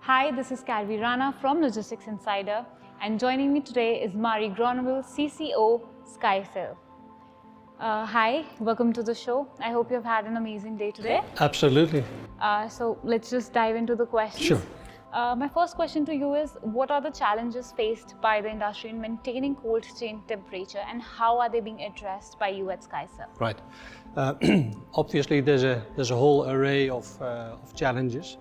Hi, this is Calvi Rana from Logistics Insider, and joining me today is Marrie Groeneveld, CCO, SkyCell. Hi, welcome to the show. I hope you've had an amazing day today. Absolutely. So let's just dive into the questions. Sure. My first question to you is, what are the challenges faced by the industry in maintaining cold chain temperature, and how are they being addressed by you at SkyCell? Right. Obviously, there's a whole array of challenges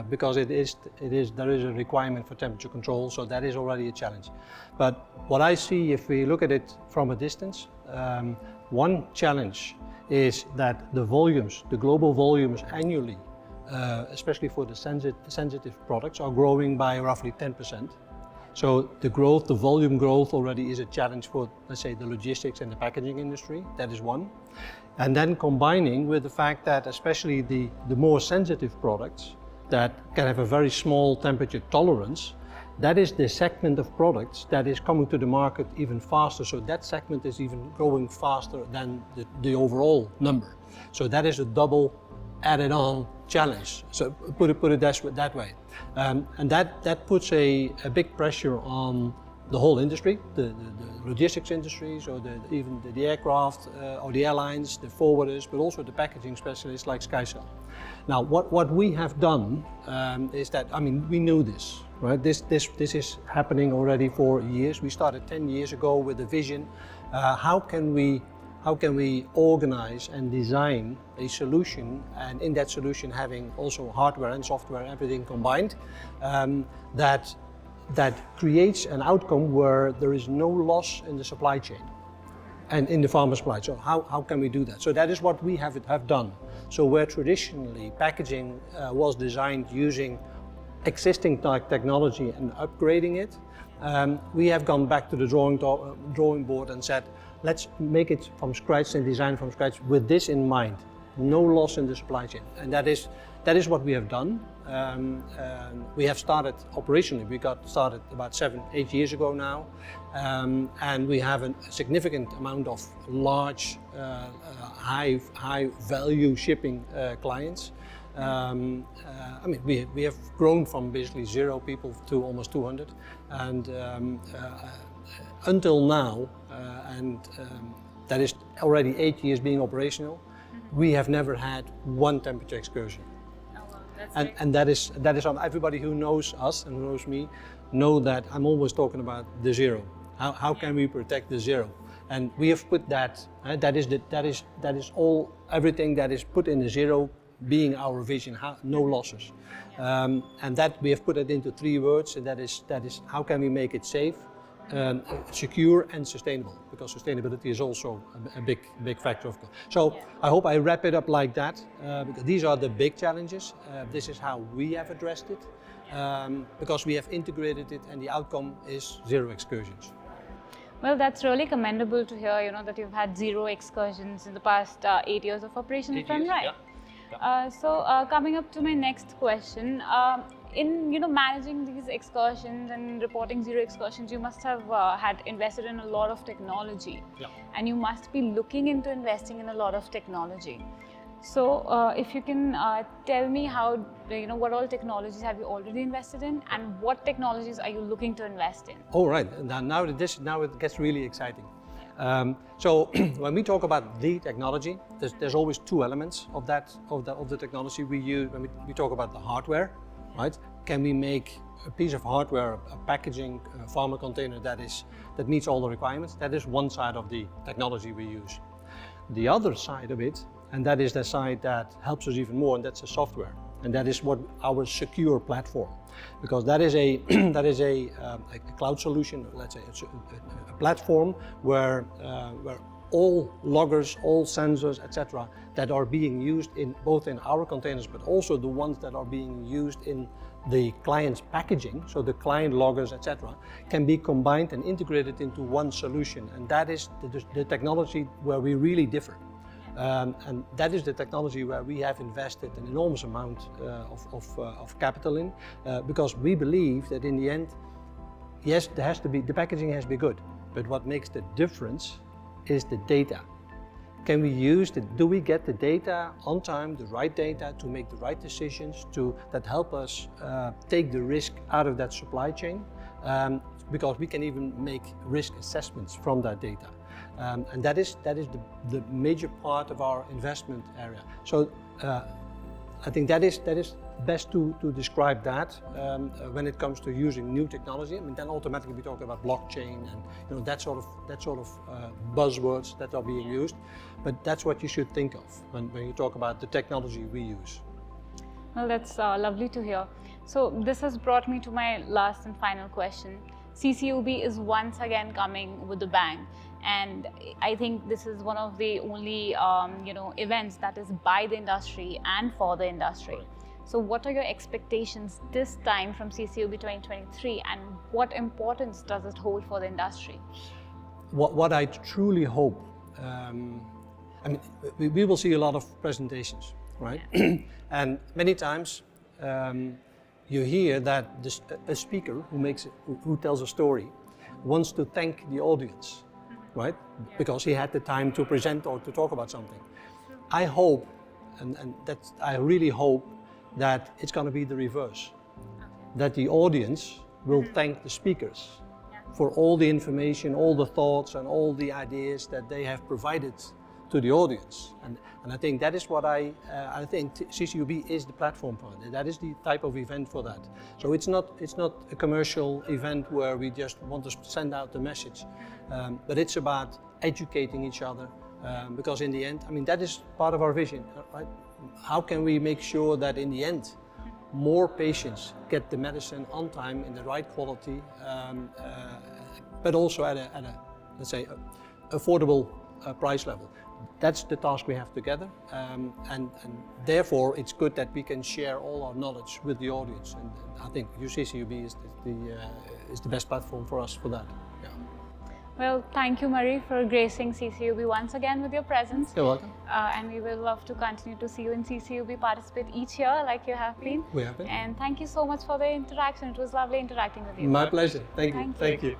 because there is a requirement for temperature control, so that is already a challenge. But what I see, if we look at it from a distance, one challenge is that the global volumes annually, especially for the sensitive products, are growing by roughly 10%. So the volume growth already is a challenge for, let's say, the logistics and the packaging industry. That is one. And then combining with the fact that especially the more sensitive products that can have a very small temperature tolerance, that is the segment of products that is coming to the market even faster. So that segment is even growing faster than the overall number. So that is a double added on challenge. So put it that way. And that puts a big pressure on the whole industry, the logistics industry, so even the aircraft or the airlines, the forwarders, but also the packaging specialists like SkyCell. Now, what we have done is that, we knew this, right? This is happening already for years. We started 10 years ago with a vision. How can we organize and design a solution, and in that solution having also hardware and software, everything combined, that creates an outcome where there is no loss in the supply chain and in the pharma supply. So how can we do that? So that is what we have done. So where traditionally packaging was designed using existing technology and upgrading it, we have gone back to the drawing board and said, let's make it from scratch and design from scratch with this in mind, no loss in the supply chain. And that is what we have done. We have started operationally. We got started about 7-8 years ago now, and we have a significant amount of large, high value shipping clients. We have grown from basically 0 people to almost 200, and until now, that is already 8 years being operational, we have never had one temperature excursion. And that is everybody who knows us and who knows me know that I'm always talking about the zero. How can we protect the zero? And we have put that. That is all, everything that is put in the zero being our vision. No losses. And that we have put it into 3 words, and that is how can we make it safe, secure and sustainable, because sustainability is also a big factor of course. So I hope I wrap it up like that, because these are the big challenges. This is how we have addressed it, because we have integrated it, and the outcome is 0 excursions. Well, that's really commendable to hear, that you've had 0 excursions in the past 8 years of operation, if I'm right. Yeah. So coming up to my next question, in managing these excursions and reporting 0 excursions, you must have had invested in a lot of technology, and you must be looking into investing in a lot of technology. So if you can tell me how, what all technologies have you already invested in, and what technologies are you looking to invest in? All right, now it gets really exciting. So when we talk about the technology, there's always 2 elements of the technology we use. When we talk about the hardware, right? Can we make a piece of hardware, a packaging, a pharma container that meets all the requirements? That is one side of the technology we use. The other side of it, and that is the side that helps us even more, and that's the software. And that is what our secure platform, because that is a cloud solution. Let's say it's a platform where all loggers, all sensors, etc., that are being used both in our containers, but also the ones that are being used in the client's packaging, so the client loggers, etc., can be combined and integrated into one solution. And that is the technology where we really differ. And that is the technology where we have invested an enormous amount of capital in, because we believe that in the end, yes, the packaging has to be good, but what makes the difference is the data. can we use do we get the data on time, the right data to make the right decisions that help us take the risk out of that supply chain, because we can even make risk assessments from that data. And that is the major part of our investment area. So I think that is best to describe that when it comes to using new technology. I mean, then automatically we talk about blockchain and that sort of buzzwords that are being used. But that's what you should think of when you talk about the technology we use. Well, that's lovely to hear. So this has brought me to my last and final question. CCUB is once again coming with a bang, and I think this is one of the only events that is by the industry and for the industry. Right. So what are your expectations this time from CCUB 2023, and what importance does it hold for the industry? What I truly hope, I mean, we will see a lot of presentations, right? Yeah. And many times you hear that a speaker who tells a story wants to thank the audience, right? Yeah. Because he had the time to present or to talk about something. I hope, and I really hope that it's going to be the reverse. Okay. That the audience will thank the speakers for all the information, all the thoughts and all the ideas that they have provided to the audience. And I think that is what I think CCUB is the platform for it. That is the type of event for that. So it's not a commercial event where we just want to send out the message, but it's about educating each other, because in the end, I mean, that is part of our vision, right? How can we make sure that in the end, more patients get the medicine on time in the right quality, but also at a let's say, affordable price level. That's the task we have together, and therefore it's good that we can share all our knowledge with the audience. And I think UCCUB is the best platform for us for that. Yeah. Well, thank you, Marrie, for gracing CCUB once again with your presence. You're welcome. And we will love to continue to see you in CCUB participate each year like you have been. We have been. And thank you so much for the interaction. It was lovely interacting with you. My pleasure. Thank you. Thank you.